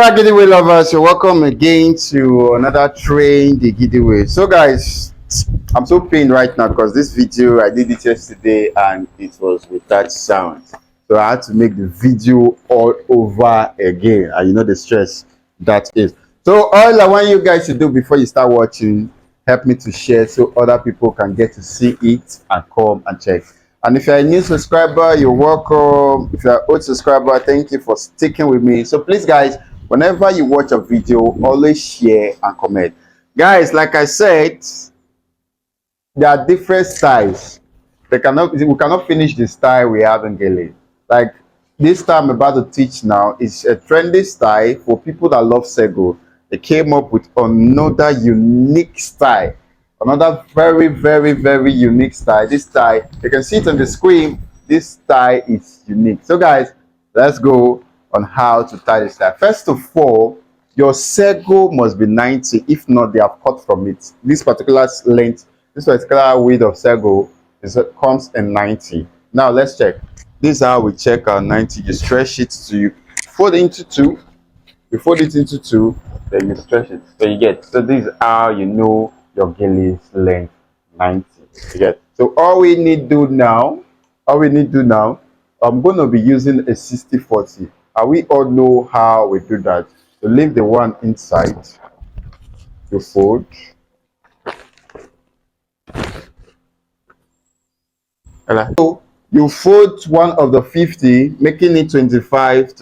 Alright, giveaway lovers, you're welcome again to another train the giveaway. So guys, I'm so pained right now because this video I did it yesterday and it was without sound, so I had to make the video all over again, and you know the stress that is. So all I want you guys to do before you start watching, help me to share so other people can get to see it and come and check. And if you're a new subscriber, you're welcome. If you're an old subscriber, thank you for sticking with me. So please guys, whenever you watch a video, always share and comment. Guys, like I said, there are different styles. We cannot finish the style we have in Gele. Like this style I'm about to teach now is a trendy style for people that love Sego. They came up with another unique style, another very unique style. This style, you can see it on the screen. This style is unique. So guys, let's go on how to tie this style. First of all, your Sego must be 90. If not, they have cut from it. This particular length, this particular width of Sego comes in 90. Now let's check. This is how we check our 90. You stretch it to you fold it into two. You fold it into two, then you stretch it. So you get. So this is how you know your Gele's length 90. You get. So all we need to do now, I'm going to be using a 60-40. And we all know how we do that. So leave the one inside. You fold. So you fold one of the 50, making it 25.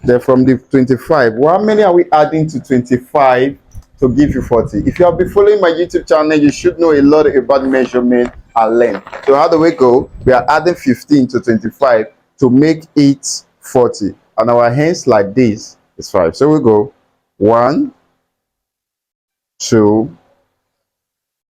Then from the 25, well, how many are we adding to 25 to give you 40? If you have been following my YouTube channel, you should know a lot about measurement and length. So how do we go? We are adding 15 to 25 to make it 40. And our hands like this is 5. So we go 1, 2,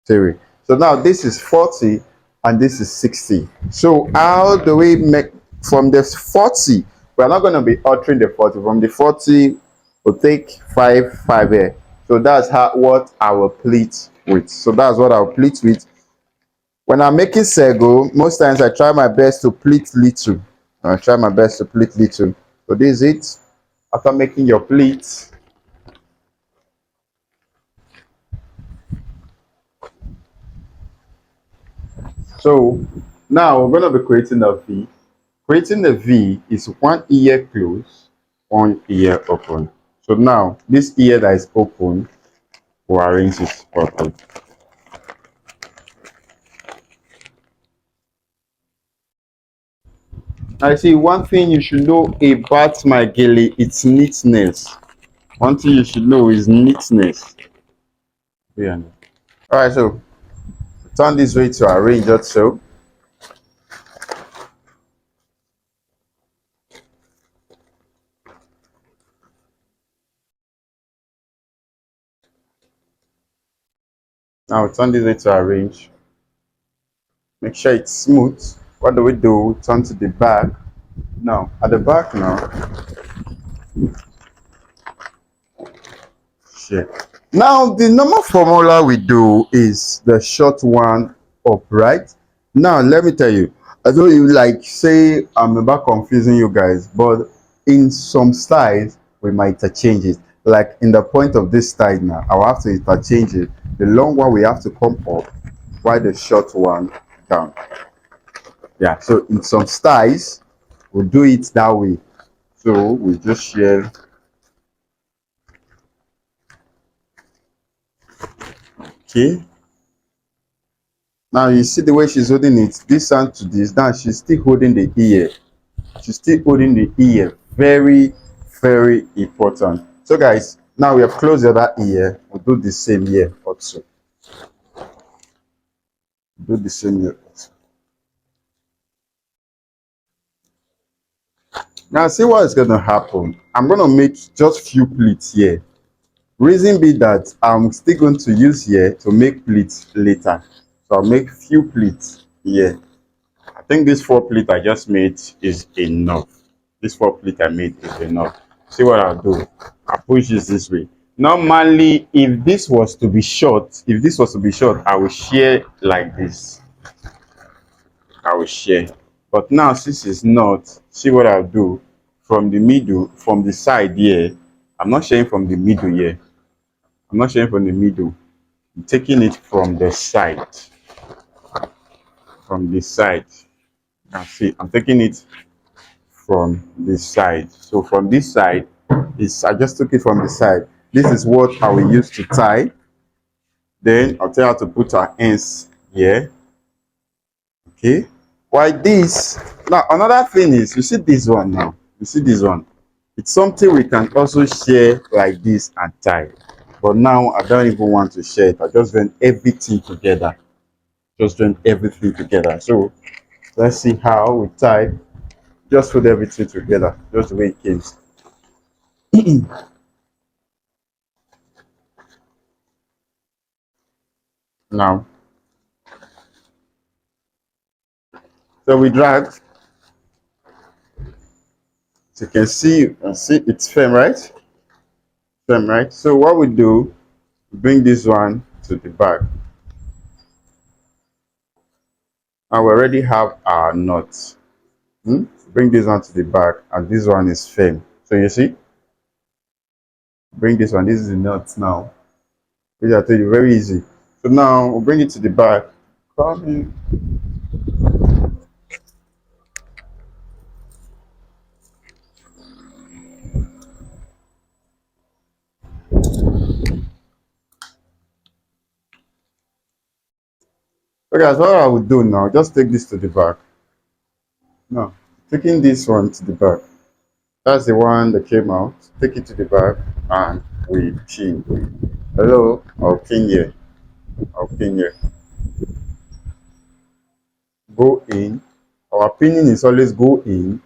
3. So now this is 40 and this is 60. So how do we make from the 40? We're not going to be altering the 40. From the 40, we'll take 5 here. So that's what our pleat with. So that's what our pleat with. When I'm making Sego, most times I try my best to pleat little. So this is it. After making your pleats, so now we're going to be creating a V. Creating a V is one ear closed, one ear open. So now this ear that is open, we'll arrange it properly. I see one thing you should know about my Gele, it's neatness. One thing you should know is neatness. Yeah. Alright, so turn this way to arrange it so. Now turn this way to arrange. Make sure it's smooth. What do we do? Turn to the back. Now at the back now. Shit. Now the normal formula we do is the short one up, right? Now let me tell you. I know you like say I'm about confusing you guys, but in some styles we might interchange it. Like in the point of this style now, I'll have to interchange it. The long one we have to come up, while the short one down. Yeah, so in some styles we'll do it that way. So we just share. Okay. Now you see the way she's holding it, this hand to this. Now she's still holding the ear. Very important. So guys, now we have closed the other ear. We'll do the same here also. Now see what is going to happen. I'm going to make just few pleats here. Reason be that I'm still going to use here to make pleats later. So I'll make few pleats here. I think this 4 pleat I just made is enough. This 4 pleat I made is enough. See what I'll do? I'll push this way. Normally, if this was to be short, I will share like this. But now since it's not, see what I'll do? from the middle, from the side here. I'm not sharing from the middle here. I'm not sharing from the middle. I'm taking it from the side. From the side. You can see I'm taking it from this side. So from this side is I just took it from the side. This is what I will use to tie. Then I'll tell you how to put our ends here. Okay. Why this? Now another thing is you see this one now. You see this one. It's something we can also share like this and tie. But now I don't even want to share it. I just want everything together. Just want everything together. So let's see how we tie. Just put everything together. Just the way it came. Now. So we drag. So you can see it's firm, right? Firm, right? So what we do, bring this one to the back. And we already have our knot. Bring this one to the back, and this one is firm. So you see, bring this one. This is the knot now. Which I tell you, very easy. So now we'll bring it to the back. Come in. Okay, that's what I would do now. Just take this to the back. Now, taking this one to the back. That's the one that came out. Take it to the back, and we pin. Hello, I'll pin here. I'll pin here. Go in. Our pinning is always go in,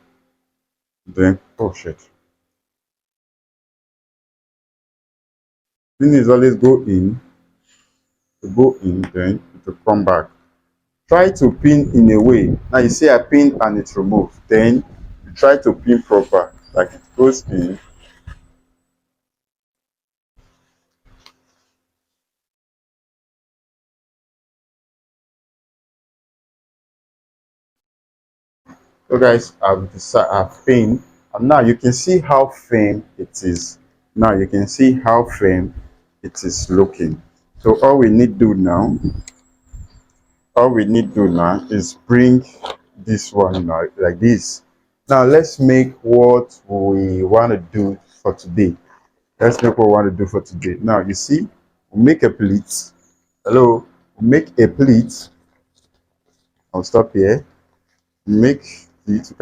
then push it. Pinning is always go in, then to come back. Try to pin in a way. Now you see I pin and it's removed. Then you try to pin proper, like it goes in. So guys, I've pinned, and now you can see how firm it is. Now you can see how firm it is looking. So all we need do now is bring this one now like this. Now let's make what we want to do for today. Let's make what we want to do for today. Now you see, we make a pleat. Hello, we make a pleat. I'll stop here. Make it.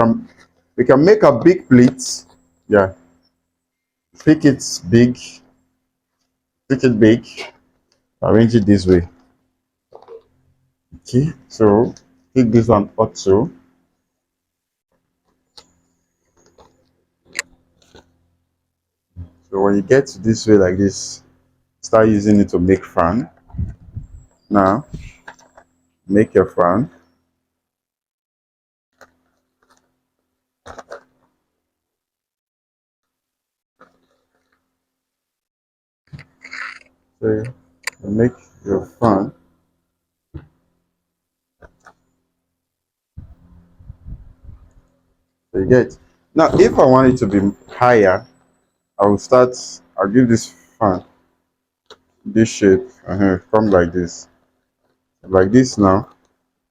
We can make a big pleat. Yeah, pick it big. Pick it big. Arrange it this way. Okay, so pick this one also. So when you get to this way like this, start using it to make fan. Now make your fan. So you make your fan. So you get. Now if I want it to be higher, I'll give this fan this shape and come like this now.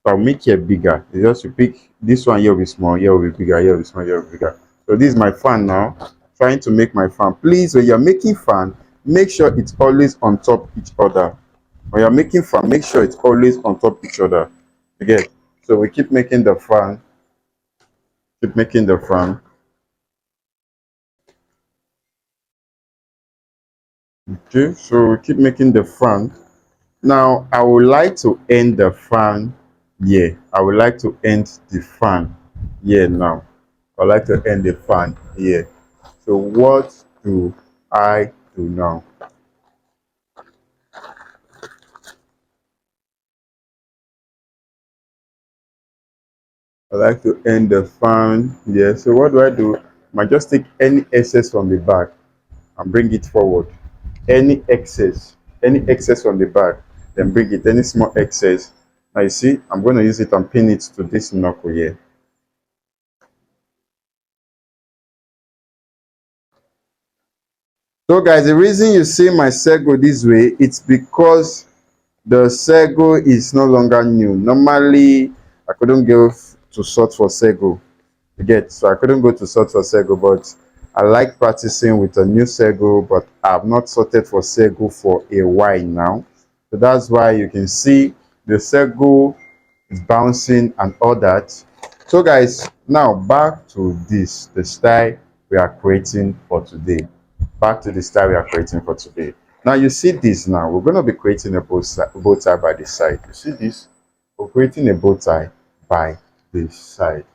So I'll make it bigger. You just you pick this one here will be small, here will be bigger, here will be small, here will be bigger. So this is my fan now. Trying to make my fan. Please, when you're making fan, make sure it's always on top each other. When you're making fan, make sure it's always on top each other. Okay. So we keep making the fan, keep making the fan. Okay, so we keep making the fan. Now I would like to end the fan here. I would like to end the fan here now. I would like to end the fan here. So what do I do now? I like to end the fan here. So what do I do? I might just take any excess from the back and bring it forward. Any excess from the back, then bring it. Any small excess. Now you see, I'm going to use it and pin it to this knuckle here. So guys, the reason you see my sego this way, it's because the sego is no longer new. Normally I couldn't go to sort for sego, you get, so I couldn't go to sort for sego, but I like practicing with a new sego, but I've not sorted for sego for a while now. So that's why you can see the sego is bouncing and all that. So guys, now back to this, the style we are creating for today. Back to the style we are creating for today. Now you see this, now we're going to be creating a bow tie by the side. You see this? We're creating a bow tie by the side.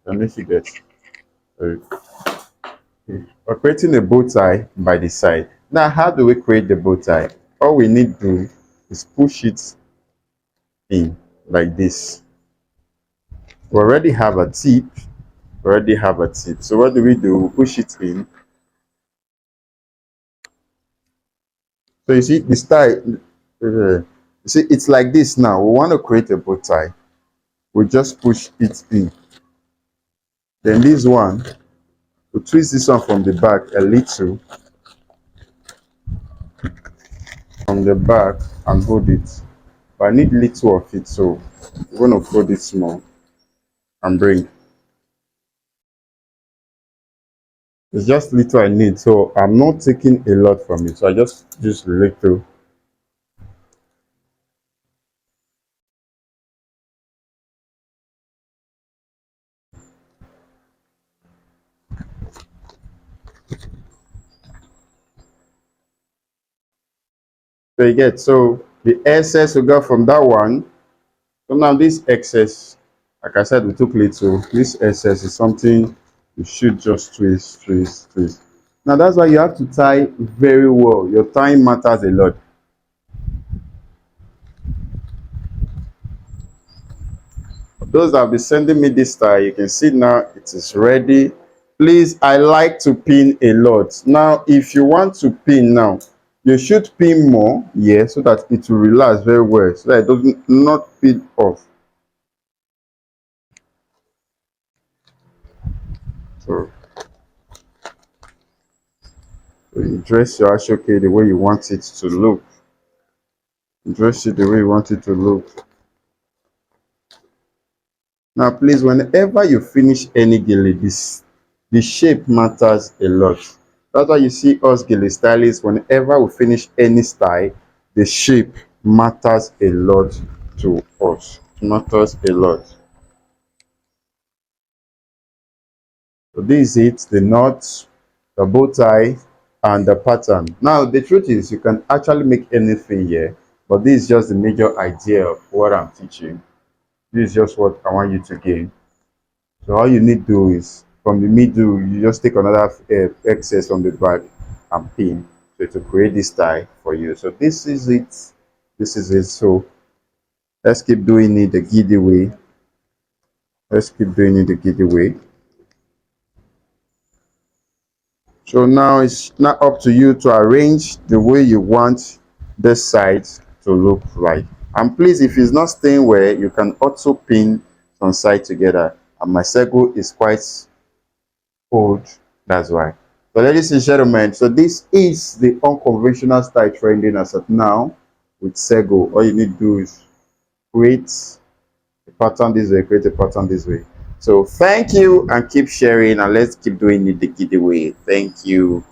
Let me see that. We're creating a bow tie by the side. Now, how do we create the bow tie? All we need to do is push it in like this. We already have a tip. So what do? We push it in. So you see the style. You see, it's like this now. We want to create a bow tie. We just push it in. Then this one, we twist this one from the back a little, from the back, and hold it. But I need little of it, so we're going to fold it small and bring. It's just little I need, so I'm not taking a lot from it. So I just use little. So you get, so the excess we got from that one. So now this excess, like I said, we took little. This excess is something you should just twist, twist, twist. Now that's why you have to tie very well. Your time matters a lot. Those that have been sending me this style, you can see now it is ready. Please, I like to pin a lot. Now if you want to pin now, you should pin more, yeah, so that it will relax very well, so that it doesn't not peel off. So, you dress your ashoke the way you want it to look. Dress it the way you want it to look. Now please, whenever you finish any gele, this the shape matters a lot. That's why you see us gele stylists, whenever we finish any style, the shape matters a lot to us. It matters a lot. So this is it, the knot, the bow tie, and the pattern. Now the truth is you can actually make anything here, but this is just the major idea of what I'm teaching. This is just what I want you to gain. So all you need to do is from the middle, you just take another excess from the back and pin, so to create this tie for you. So this is it. This is it. So let's keep doing it the giddy way. Let's keep doing it the giddy way. So now it's not up to you to arrange the way you want this side to look like. And please, if it's not staying well, you can also pin some side together. And my circle is quite old, that's why. So ladies and gentlemen, so this is the unconventional style trending as of now with Sego. All you need to do is create a pattern this way, create a pattern this way. So thank you, and keep sharing, and let's keep doing it the giddy way. Thank you.